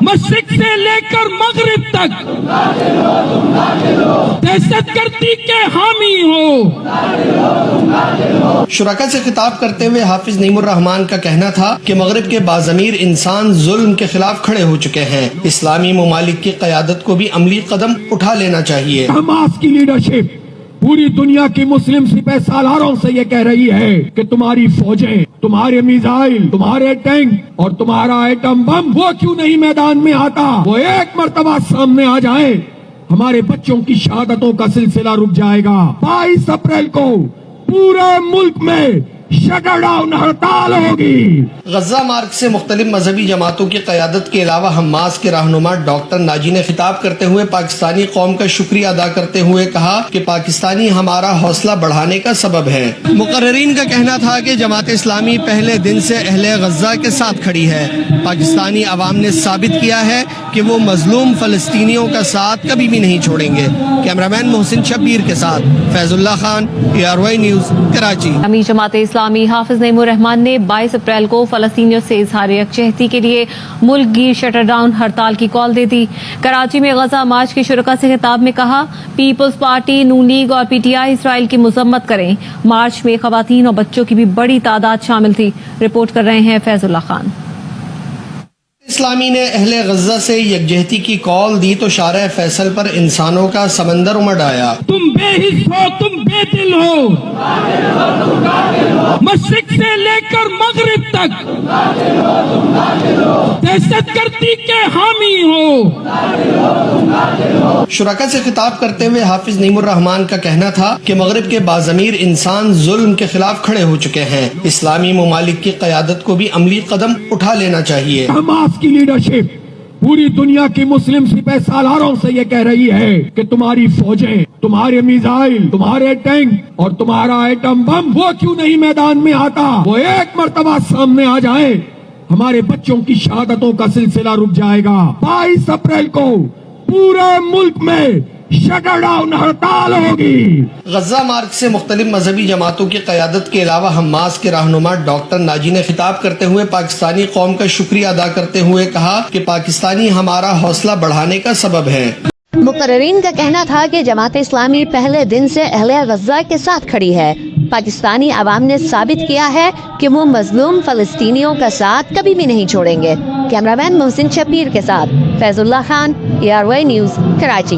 مشرق سے لے کر مغرب تک دہشت گردی کے حامی ہو. شرکا سے خطاب کرتے ہوئے حافظ نعیم الرحمان کا کہنا تھا کہ مغرب کے باضمیر انسان ظلم کے خلاف کھڑے ہو چکے ہیں. اسلامی ممالک کی قیادت کو بھی عملی قدم اٹھا لینا چاہیے. حماس کی لیڈرشپ پوری دنیا کی مسلم سپہ سالاروں سے یہ کہہ رہی ہے کہ تمہاری فوجیں، تمہارے میزائل، تمہارے ٹینک اور تمہارا ایٹم بم وہ کیوں نہیں میدان میں آتا؟ وہ ایک مرتبہ سامنے آ جائے، ہمارے بچوں کی شہادتوں کا سلسلہ رک جائے گا. 22 اپریل کو پورے ملک میں شٹر ڈاؤن ہڑتال ہوگی. غزہ مارگ سے مختلف مذہبی جماعتوں کی قیادت کے علاوہ حماس کے رہنما ڈاکٹر ناجی نے خطاب کرتے ہوئے پاکستانی قوم کا شکریہ ادا کرتے ہوئے کہا کہ پاکستانی ہمارا حوصلہ بڑھانے کا سبب ہے. مقررین کا کہنا تھا کہ جماعت اسلامی پہلے دن سے اہل غزہ کے ساتھ کھڑی ہے. پاکستانی عوام نے ثابت کیا ہے کہ وہ مظلوم فلسطینیوں کا ساتھ کبھی بھی نہیں چھوڑیں گے. کیمرامین محسن شبیر کے ساتھ فیض اللہ خان، PRY نیوز، کراچی. امی جماعت اسلامی حافظ نعیم الرحمان نے 22 اپریل کو فلسطینیوں سے اظہار یکجہتی کے لیے ملک گیر شٹر ڈاؤن ہڑتال کی کال دے دی. کراچی میں غزہ مارچ کے شرکاء سے خطاب میں کہا پیپلز پارٹی، نون لیگ اور PTI اسرائیل کی مذمت کریں. مارچ میں خواتین اور بچوں کی بھی بڑی تعداد شامل تھی. رپورٹ کر رہے ہیں فیض اللہ خان. اسلامی نے اہل غزہ سے یکجہتی کی کال دی تو شارع فیصل پر انسانوں کا سمندر امڈ آیا. تم بے حس ہو، تم بے دل ہو، مشرق سے لے کر مغرب تک دہشت گردی کے حامی ہو. شرکا سے خطاب کرتے ہوئے حافظ نعیم الرحمان کا کہنا تھا کہ مغرب کے باضمیر انسان ظلم کے خلاف کھڑے ہو چکے ہیں. اسلامی ممالک کی قیادت کو بھی عملی قدم اٹھا لینا چاہیے. حماس کی لیڈرشپ پوری دنیا کی مسلم سپہ سالاروں سے یہ کہہ رہی ہے کہ تمہاری فوجیں، تمہارے میزائل، تمہارے ٹینک اور تمہارا ایٹم بم وہ کیوں نہیں میدان میں آتا؟ وہ ایک مرتبہ سامنے آ جائے، ہمارے بچوں کی شہادتوں کا سلسلہ رک جائے گا. 22 اپریل کو پورے ملک میں شٹر ڈاؤن ہڑتال ہوگی. غزہ مارگ سے مختلف مذہبی جماعتوں کی قیادت کے علاوہ حماس کے رہنما ڈاکٹر ناجی نے خطاب کرتے ہوئے پاکستانی قوم کا شکریہ ادا کرتے ہوئے کہا کہ پاکستانی ہمارا حوصلہ بڑھانے کا سبب ہے. مقررین کا کہنا تھا کہ جماعت اسلامی پہلے دن سے اہل غزہ کے ساتھ کھڑی ہے. پاکستانی عوام نے ثابت کیا ہے کہ وہ مظلوم فلسطینیوں کا ساتھ کبھی بھی نہیں چھوڑیں گے. کیمرامین محسن شبیر کے ساتھ فیض اللہ خان، PRY نیوز، کراچی.